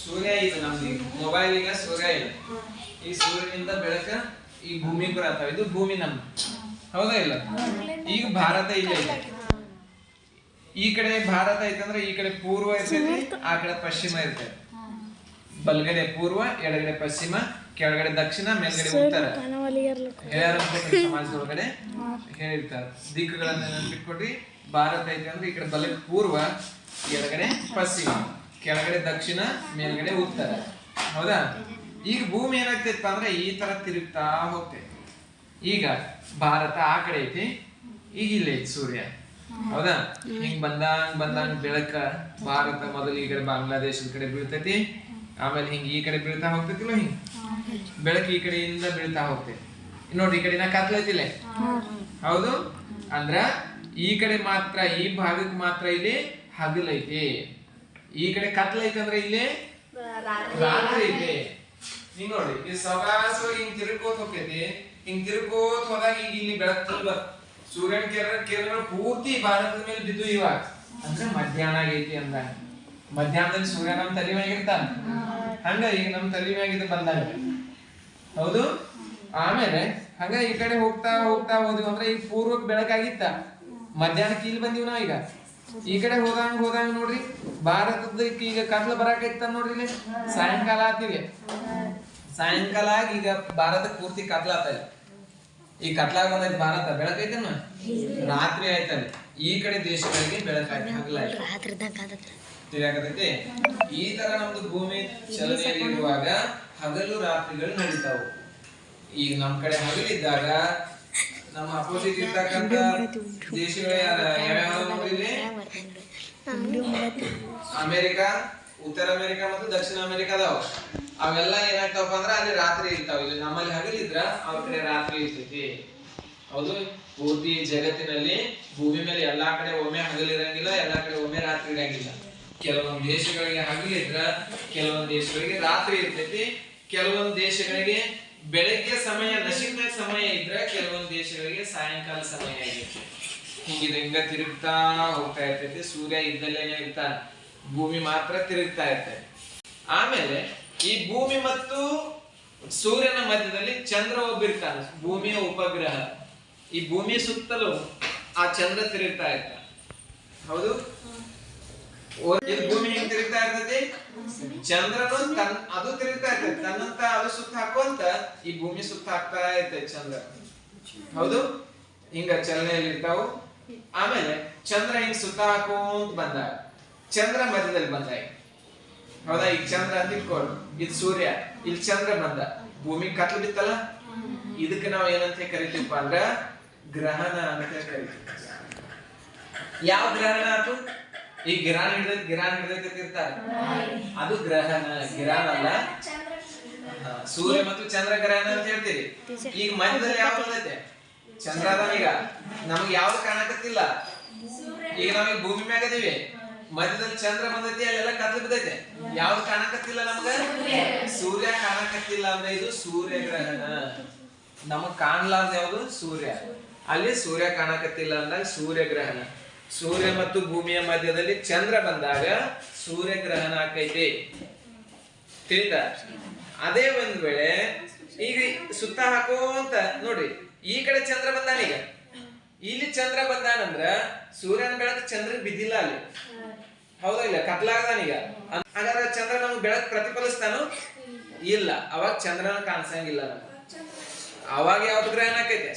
ಸೂರ್ಯ ಈಗ ನಮ್ದು ಮೊಬೈಲ್ ಈಗ ಸೂರ್ಯ ಇಲ್ಲ, ಈ ಸೂರ್ಯನಿಂದ ಬೆಳಕ ಈ ಭೂಮಿಗೆ ಬರತ್ತಾವ. ಇದು ಭೂಮಿ ನಮ್ದು, ಹೌದಾ ಇಲ್ಲ? ಈಗ ಭಾರತ ಇಲ್ಲ ಇದೆ. ಈ ಕಡೆ ಭಾರತ ಐತಂದ್ರೆ ಈ ಕಡೆ ಪೂರ್ವ ಇರ್ತೈತಿ, ಆ ಕಡೆ ಪಶ್ಚಿಮ ಇರ್ತೈತಿ. ಬಲಗಡೆ ಪೂರ್ವ, ಎಡಗಡೆ ಪಶ್ಚಿಮ, ಕೆಳಗಡೆ ದಕ್ಷಿಣ, ಮೇಲ್ಗಡೆ ಉತ್ತರ. ಸಮಾಜದೊಳಗಡೆ ಹೇಳಿರ್ತಾರೆ ದಿಕ್ಕುಗಳನ್ನ ನೆನಪಿಟ್ಕೊಡ್ರಿ. ಭಾರತ ಐತಿ ಅಂದ್ರೆ ಈ ಕಡೆ ಬಲಕ್ಕೆ ಪೂರ್ವ, ಎಡಗಡೆ ಪಶ್ಚಿಮ, ಕೆಳಗಡೆ ದಕ್ಷಿಣ, ಮೇಲ್ಗಡೆ ಉತ್ತರ, ಹೌದಾ? ಈಗ ಭೂಮಿ ಏನಾಗ್ತೈತಪ್ಪ ಅಂದ್ರೆ ಈ ತರ ತಿರುಗ್ತಾ ಹೋಗ್ತೈತಿ. ಈಗ ಭಾರತ ಆ ಕಡೆ ಐತಿ, ಈಗ ಇಲ್ಲಿ ಐತಿ ಸೂರ್ಯ, ಹೌದಾ? ಹಿಂಗ್ ಬಂದಂಗ್ ಬೆಳಕ ಭಾರತ ಮೊದಲು ಈ ಕಡೆ ಬಾಂಗ್ಲಾದೇಶದ ಕಡೆ ಬೀಳ್ತೈತಿ, ಆಮೇಲೆ ಹಿಂಗ್ ಈ ಕಡೆ ಬೀಳ್ತಾ ಹೋಗ್ತೈತಿಲ್ಲ, ಹಿಂಗ್ ಬೆಳಕು ಈ ಕಡೆಯಿಂದ ಬೀಳ್ತಾ ಹೋಗ್ತೈತಿ. ನೋಡ್ರಿ ಈ ಕಡೆನ ಕತ್ಲೈತಿಲ್ಲ, ಹೌದು? ಅಂದ್ರ ಈ ಕಡೆ ಮಾತ್ರ, ಈ ಭಾಗಕ್ಕೆ ಮಾತ್ರ ಇಲ್ಲಿ ಹಗಲೈತಿ, ಈ ಕಡೆ ಕತ್ಲೈತಿ ಅಂದ್ರೆ ಇಲ್ಲಿ ರಾತ್ರಿ ಐತಿ. ಹಿಂಗ್ ನೋಡ್ರಿ ಈ ಸವಾಸವಾಗಿ ಹಿಂಗ್ ತಿರುಗೋತ್ ಹೋಗ್ತೈತಿ. ಹಿಂಗ್ ತಿರುಗೋತ್ ಹೋದಾಗ ಈಗ ಇಲ್ಲಿ ಬೆಳಕು ಸೂರ್ಯನ ಕಿರಣಗಳು ಪೂರ್ತಿ ಭಾರತದ ಮೇಲೆ ಬಿದ್ದು ಇವಾಗ ಅಂದ್ರೆ ಮಧ್ಯಾಹ್ನ ಆಗೈತಿ ಅಂದಾಗ. ಮಧ್ಯಾಹ್ನದಲ್ಲಿ ಸೂರ್ಯ ನಮ್ ತಲೆ ಮ್ಯಾಗ ಇರ್ತಾನ, ಹಂಗ ಈಗ ನಮ್ ತಲೆ ಮ್ಯಾಗ ಬಂದಾಗ, ಹೌದು? ಆಮೇಲೆ ಹಂಗ ಈ ಕಡೆ ಹೋಗ್ತಾ ಹೋಗ್ತಾ ಹೋದ್ವಿ ಅಂದ್ರೆ ಈಗ ಪೂರ್ವಕ್ ಬೆಳಕಾಗಿತ್ತ, ಮಧ್ಯಾಹ್ನಕ್ಕೆ ಇಲ್ಲಿ ಬಂದಿವ್ ನಾವ್. ಈಗ ಈ ಕಡೆ ಹೋದಂಗ ನೋಡ್ರಿ ಭಾರತದ ಈಗ ಕತ್ಲ ಬರಾಕೈತ ನೋಡ್ರಿ, ಇಲ್ಲಿ ಸಾಯಂಕಾಲ ಆತಿಗೆ. ಸಾಯಂಕಾಲ ಆಗಿ ಈಗ ಭಾರತ ಪೂರ್ತಿ ಕತ್ಲ ಆತಲ್ಲ. ಈ ಕತ್ಲಾಗ ಬಂದೈತಿ ಭಾರತ, ಬೆಳಕೈತೇನ? ರಾತ್ರಿ ಆಯ್ತಲ್ಲ. ಈ ಕಡೆ ದೇಶಗಳಿಗೆ ಬೆಳಕಾಗಿ ತಿಳಿಯಾಕತೈತಿ. ಈ ತರ ನಮ್ದು ಭೂಮಿ ಚಲನೆಯಲ್ಲಿ ಇರುವಾಗ ಹಗಲು ರಾತ್ರಿಗಳು ನಡೀತಾವು. ಈಗ ನಮ್ ಕಡೆ ಹಗಲಿದ್ದಾಗ ನಮ್ಮ ಅಪೋಸಿಟ್ ಇರ್ತಕ್ಕಂತ ದೇಶಗಳ ಯಾವ್ಯಾವ ನೋಡಿದ್ರೆ ಅಮೆರಿಕ, ಉತ್ತರ ಅಮೆರಿಕ ಮತ್ತು ದಕ್ಷಿಣ ಅಮೆರಿಕ ಅದಾವ. ಅವೆಲ್ಲ ಏನಾಗ್ತಾವಪ್ಪ ಅಂದ್ರ ಅಲ್ಲಿ ರಾತ್ರಿ ಇರ್ತಾವ. ಇಲ್ಲಿ ನಮ್ಮಲ್ಲಿ ಹಗಲಿದ್ರ ಅವ್ರ ಕಡೆ ರಾತ್ರಿ ಇರ್ತೈತಿ, ಹೌದು? ಪೂರ್ತಿ ಜಗತ್ತಿನಲ್ಲಿ ಭೂಮಿ ಮೇಲೆ ಎಲ್ಲಾ ಕಡೆ ಒಮ್ಮೆ ಹಗಲಿರಂಗಿಲ್ಲ, ಎಲ್ಲಾ ಕಡೆ ಒಮ್ಮೆ ರಾತ್ರಿ ಇರಂಗಿಲ್ಲ. ಕೆಲವೊಂದು ದೇಶಗಳಿಗೆ ಹಗಲಿದ್ರ ಕೆಲವೊಂದು ದೇಶಗಳಿಗೆ ರಾತ್ರಿ ಇರ್ತೈತಿ. ಕೆಲವೊಂದು ದೇಶಗಳಿಗೆ ಬೆಳಗ್ಗೆ ಸಮಯ, ನಶಿಕ ಸಮಯ ಇದ್ರ ಕೆಲವೊಂದು ದೇಶಗಳಿಗೆ ಸಾಯಂಕಾಲ ಸಮಯ ಆಗಿರ್ತೈತಿ. ಹಿಂಗ ತಿರುಗ್ತಾ ಹೋಗ್ತಾ ಇರ್ತೈತಿ. ಸೂರ್ಯ ಇದ್ದಲ್ಲೇನೆ ಇರ್ತಾನೆ, ಭೂಮಿ ಮಾತ್ರ ತಿರುಗ್ತಾ ಇರ್ತೈತಿ. ಆಮೇಲೆ ಈ ಭೂಮಿ ಮತ್ತು ಸೂರ್ಯನ ಮಧ್ಯದಲ್ಲಿ ಚಂದ್ರ ಒಬ್ಬಿರ್ತಾನೆ, ಭೂಮಿಯ ಉಪಗ್ರಹ. ಈ ಭೂಮಿ ಸುತ್ತಲೂ ಆ ಚಂದ್ರ ತಿರುಗ್ತಾ ಇರ್ತಾನೆ, ಹೌದು? ಇದು ಭೂಮಿ ಹಿಂಗ್ ತಿರುಗ್ತಾ ಇರ್ತೈತಿ, ಚಂದ್ರನು ಅದು ತಿರುಗ್ತಾ ಇರ್ತೈತಿ, ತನ್ನಂತ ಅದು ಸುತ್ತ ಹಾಕುವಂತ ಈ ಭೂಮಿ ಸುತ್ತ ಹಾಕ್ತಾ ಇರ್ತೈತಿ ಚಂದ್ರ, ಹೌದು? ಹಿಂಗ ಚಲನೆಯಲ್ಲಿ ಇರ್ತಾವು. ಆಮೇಲೆ ಚಂದ್ರ ಹಿಂಗ್ ಸುತ್ತ ಹಾಕೋಂತ ಬಂದಾಗ ಚಂದ್ರ ಮಧ್ಯದಲ್ಲಿ ಬಂದಾಗ, ಹೌದಾ? ಈಗ ಚಂದ್ರ ಅಂತ ಇಟ್ಕೊಂಡು ಇದು ಸೂರ್ಯ, ಇಲ್ಲಿ ಚಂದ್ರ ಬಂದ, ಭೂಮಿ ಕತ್ಲು ಬಿತ್ತಲ್ಲ, ಇದಕ್ಕೆ ನಾವ್ ಏನಂತ ಕರಿತೀವಪ್ಪ ಅಂದ್ರ ಗ್ರಹಣ ಅಂತ ಕರಿತೀವಿ. ಯಾವ ಗ್ರಹಣ ಆತು? ಈ ಗಿರಾನ್ ಹಿಡಿದಿರ್ತಾರೆ, ಅದು ಗ್ರಹಣ. ಗಿರಾನ್ ಅಲ್ಲ, ಸೂರ್ಯ ಮತ್ತು ಚಂದ್ರ ಗ್ರಹಣ ಅಂತ ಹೇಳ್ತೀರಿ. ಈಗ ಮಧ್ಯದಲ್ಲಿ ಯಾವ ಬಂದೈತೆ? ಚಂದ್ರ ಅದಾನ. ಈಗ ನಮ್ಗೆ ಯಾವ್ದು ಕಾಣಕತ್ತಿಲ್ಲ, ಈಗ ನಾವ್ ಭೂಮಿ ಮ್ಯಾಗ ಅದೀವಿ, ಮಧ್ಯದಲ್ಲಿ ಚಂದ್ರ ಬಂದೈತಿ, ಅಲ್ಲೆಲ್ಲ ಕತ್ಲು ಬಿದ್ದೈತೆ, ಯಾವ್ದು ಕಾಣಕತ್ತಿಲ್ಲ ನಮ್ಗ? ಸೂರ್ಯ ಕಾಣಕತ್ತಿಲ್ಲ ಅಂದ್ರೆ ಇದು ಸೂರ್ಯ ಗ್ರಹಣ. ನಮಗ್ ಕಾಣ್ಲಾರ್ದ ಯಾವ್ದು? ಸೂರ್ಯ. ಅಲ್ಲಿ ಸೂರ್ಯ ಕಾಣಕತ್ತಿಲ್ಲ ಅಂದಾಗ ಸೂರ್ಯ ಗ್ರಹಣ. ಸೂರ್ಯ ಮತ್ತು ಭೂಮಿಯ ಮಧ್ಯದಲ್ಲಿ ಚಂದ್ರ ಬಂದಾಗ ಸೂರ್ಯ ಗ್ರಹಣ ಆಕೈತಿ, ತಿಳಿದ? ಅದೇ ಒಂದ್ ವೇಳೆ ಈಗ ಸುತ್ತ ಹಾಕೋಂತ ನೋಡ್ರಿ, ಈ ಕಡೆ ಚಂದ್ರ ಬಂದಾನ, ಈಗ ಇಲ್ಲಿ ಚಂದ್ರ ಬಂದಾನಂದ್ರ ಸೂರ್ಯನ ಬೆಳಕು ಚಂದ್ರ ಬಿದ್ದಿಲ್ಲ ಅಲ್ಲಿ, ಹೌದಾ ಇಲ್ಲ? ಕತ್ಲಾಗದಾನ ಈಗ. ಹಾಗಾದ್ರೆ ಚಂದ್ರ ನಮ್ಗೆ ಬೆಳಕು ಪ್ರತಿಫಲಿಸ್ತಾನು ಇಲ್ಲ, ಅವಾಗ ಚಂದ್ರನ ಕಾಣಿಸಂಗಿಲ್ಲ. ಅವಾಗ ಯಾವ್ದು ಗ್ರಹಣ ಆಕೈತೆ?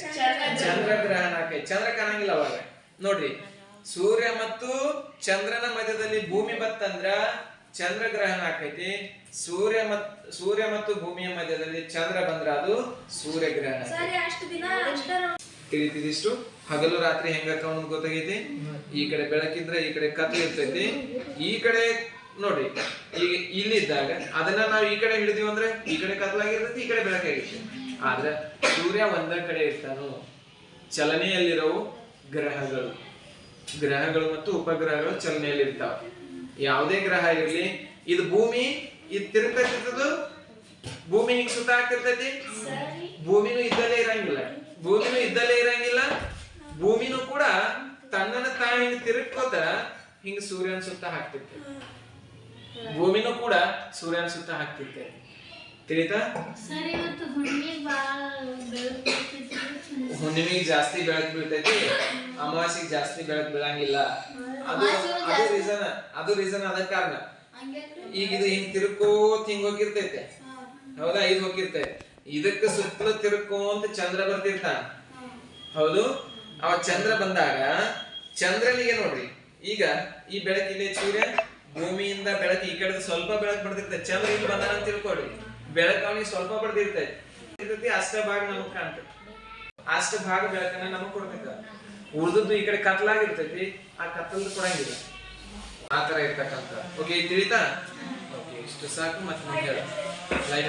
ಚಂದ್ರ ಗ್ರಹಣ ಆಕೈತಿ, ಚಂದ್ರ ಕಾಣಂಗಿಲ್ಲ ಅವಾಗ. ನೋಡ್ರಿ, ಸೂರ್ಯ ಮತ್ತು ಚಂದ್ರನ ಮಧ್ಯದಲ್ಲಿ ಭೂಮಿ ಬತ್ತಂದ್ರ ಚಂದ್ರ ಗ್ರಹಣ ಆಕೈತಿ. ಸೂರ್ಯ ಮತ್ತು ಭೂಮಿಯ ಮಧ್ಯದಲ್ಲಿ ಚಂದ್ರ ಬಂದ್ರ ಅದು ಸೂರ್ಯ ಗ್ರಹಣ. ತಿಳಿತಿದಿಷ್ಟು ಹಗಲು ರಾತ್ರಿ ಹೆಂಗಕ್ಕ ಅನ್ನೋದು ಗೊತ್ತಾಗೈತಿ. ಈ ಕಡೆ ಬೆಳಕಿದ್ರೆ ಈ ಕಡೆ ಕತ್ಲು ಇರ್ತೈತಿ. ಈ ಕಡೆ ನೋಡ್ರಿ, ಈಗ ಇಲ್ಲಿದ್ದಾಗ ಅದನ್ನ ನಾವು ಈ ಕಡೆ ಹಿಡಿದೀವಿ ಅಂದ್ರೆ ಈ ಕಡೆ ಕತ್ಲಾಗಿರ್ತೈತಿ, ಈ ಕಡೆ ಬೆಳಕಾಗಿರ್ತೈತಿ. ಆದ್ರೆ ಸೂರ್ಯ ಒಂದ ಕಡೆ ಇರ್ತಾನು. ಚಲನೆಯಲ್ಲಿರೋವು ಗ್ರಹಗಳು ಮತ್ತು ಉಪಗ್ರಹಗಳು ಚಲನೆಯಲ್ಲಿ ಇರ್ತಾವ. ಯಾವುದೇ ಗ್ರಹ ಇರ್ಲಿ, ಇದು ಭೂಮಿ ಇದು ತಿರುಗ್ತಿರ್ತದ, ಭೂಮಿ ಹಿಂಗ್ ಸುತ್ತ ಆಗ್ತಿರ್ತೈತಿ. ಭೂಮಿನೂ ಇದ್ದಲ್ಲೇ ಇರಂಗಿಲ್ಲ, ಭೂಮಿನೂ ಕೂಡ ತನ್ನನ್ನ ಹಿಂಗ್ ತಿರುಗ್ಕೋತ ಹಿಂಗ್ ಸೂರ್ಯನ ಸುತ್ತ ಹಾಕ್ತಿರ್ತೈತಿ. ಭೂಮಿನೂ ಕೂಡ ಸೂರ್ಯನ ಸುತ್ತ ಹಾಕ್ತಿರ್ತೈತಿ. ತಿಳಿತಾ? ಹುಣ್ಣಿಮೆಗೆ ಜಾಸ್ತಿ ಬೆಳಕು ಬೀಳ್ತೈತಿ, ಅಮಾವಾಸ್ಯೆಗೆ ಜಾಸ್ತಿ ಬೆಳಕು ಬೀಳಂಗಿಲ್ಲ. ಅದು ರೀಸನ್ ಅದ ಕಾರಣ. ಈಗ ಇದು ಹಿಂಗ್ ತಿರ್ಕೋತ್ ಹಿಂಗ್ ಹೋಗಿರ್ತೈತೆ, ಹೌದಾ? ಇದು ಹೋಗಿರ್ತೈತೆ, ಇದಕ್ಕ ಸುತ್ತಲೂ ತಿರ್ಕೋಂತ ಚಂದ್ರ ಬರ್ತಿರ್ತಾನ, ಹೌದು? ಅವ ಚಂದ್ರ ಬಂದಾಗ ಚಂದ್ರನಿಗೆ ನೋಡ್ರಿ, ಈಗ ಈ ಬೆಳಕಿದೆ, ಸೂರ್ಯ ಭೂಮಿಯಿಂದ ಬೆಳಕು ಈ ಕಡೆ ಸ್ವಲ್ಪ ಬೆಳಕು ಬಡ್ದಿರ್ತೈತೆ, ಚಂದ್ರ ಇಲ್ಲಿ ಬಂದಾನ ಅಂತ ತಿಳ್ಕೊಡ್ರಿ, ಬೆಳಕು ಅವನಿಗೆ ಸ್ವಲ್ಪ ಬಡ್ದಿರ್ತೈತಿ, ಅಷ್ಟ ಭಾಗ ನಮಗ್ ಕಾಣ್ತೈತಿ, ಅಷ್ಟ ಭಾಗ ಬೆಳಕನ್ನ ನಮಗ್ ಕೊಡ್ತೈತ. ಉಳ್ದದ್ದು ಈ ಕಡೆ ಕತ್ಲಾಗಿರ್ತೈತಿ, ಆ ಕತ್ತಲ್ ಕೊಡಂಗಿಲ್ಲ, ಆತರ ಇರ್ತಕ್ಕಂಥ. ಓಕೆ, ತಿಳಿತಾ? ಓಕೆ, ಇಷ್ಟು ಸಾಕು. ಮತ್ತೆ ಹೇಳ ಲೈಟ್